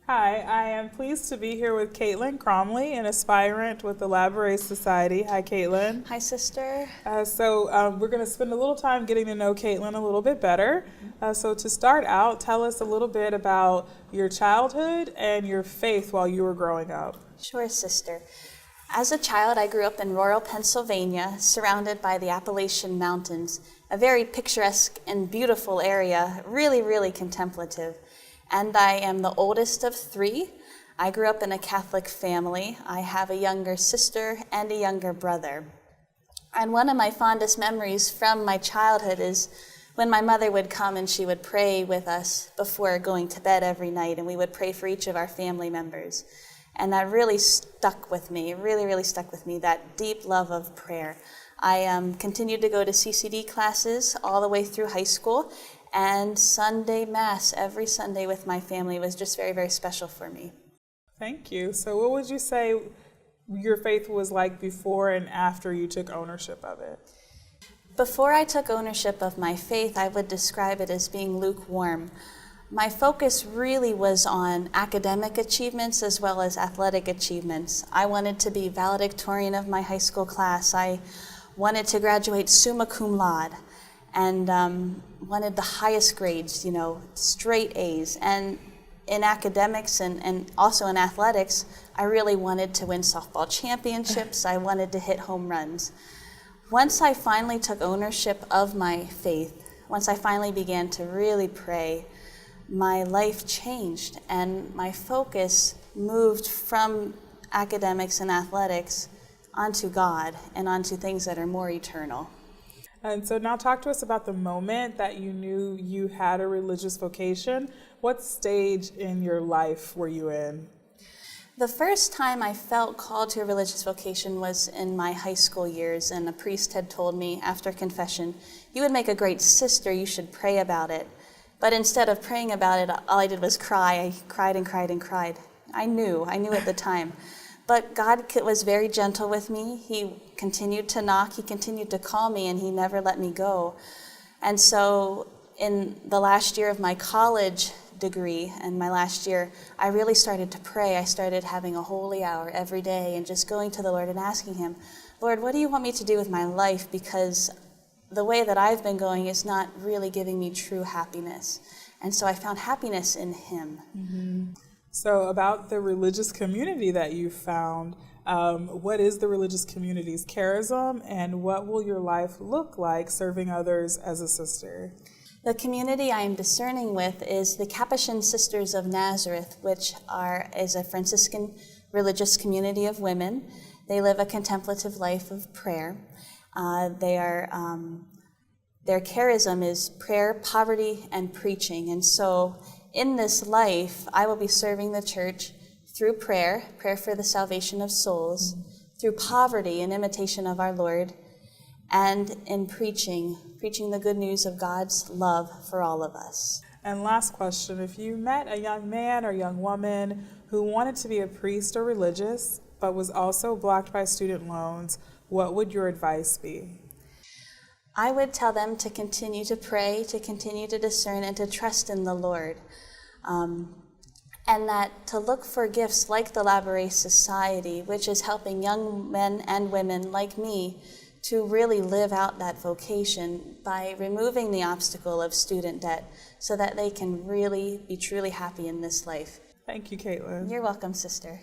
Hi, I am pleased to be here with Caitlin Cromley, an aspirant with the Labouré Society. Hi, Caitlin. Hi, sister. We're going to spend a little time getting to know Caitlin a little bit better. So to start out, tell us a little bit about your childhood and your faith while you were growing up. Sure, sister. As a child, I grew up in rural Pennsylvania, surrounded by the Appalachian Mountains, a very picturesque and beautiful area, really, really contemplative. And I am the oldest of three. I grew up in a Catholic family. I have a younger sister and a younger brother. And one of my fondest memories from my childhood is when my mother would come and she would pray with us before going to bed every night, and we would pray for each of our family members. And that really stuck with me, really stuck with me, that deep love of prayer. I continued to go to CCD classes all the way through high school, and Sunday Mass every Sunday with my family was just very, very special for me. Thank you. So what would you say your faith was like before and after you took ownership of it? Before I took ownership of my faith, I would describe it as being lukewarm. My focus really was on academic achievements as well as athletic achievements. I wanted to be valedictorian of my high school class. I wanted to graduate summa cum laude, and wanted the highest grades, straight A's. And in academics and also in athletics, I really wanted to win softball championships. I wanted to hit home runs. Once I finally took ownership of my faith, once I finally began to really pray, my life changed, and my focus moved from academics and athletics onto God and onto things that are more eternal. And so now talk to us about the moment that you knew you had a religious vocation. What stage in your life were you in? The first time I felt called to a religious vocation was in my high school years, and a priest had told me after confession, "You would make a great sister, you should pray about it." But instead of praying about it, all I did was cry. I cried and cried and cried. I knew at the time. But God was very gentle with me. He continued to knock, he continued to call me, and he never let me go. And so in the last year of my college degree and my last year, I really started to pray. I started having a holy hour every day and just going to the Lord and asking him, "Lord, what do you want me to do with my life? Because the way that I've been going is not really giving me true happiness." And so I found happiness in him. Mm-hmm. So about the religious community that you found, what is the religious community's charism, and what will your life look like serving others as a sister? The community I am discerning with is the Capuchin Sisters of Nazareth, which is a Franciscan religious community of women. They live a contemplative life of prayer. Their charism is prayer, poverty, and preaching. And so in this life, I will be serving the church through prayer for the salvation of souls, through poverty, an imitation of our Lord, and in preaching the good news of God's love for all of us. And last question, if you met a young man or young woman who wanted to be a priest or religious, but was also blocked by student loans, what would your advice be? I would tell them to continue to pray, to continue to discern, and to trust in the Lord. And that to look for gifts like the Labouré Society, which is helping young men and women like me to really live out that vocation by removing the obstacle of student debt so that they can really be truly happy in this life. Thank you, Caitlin. You're welcome, sister.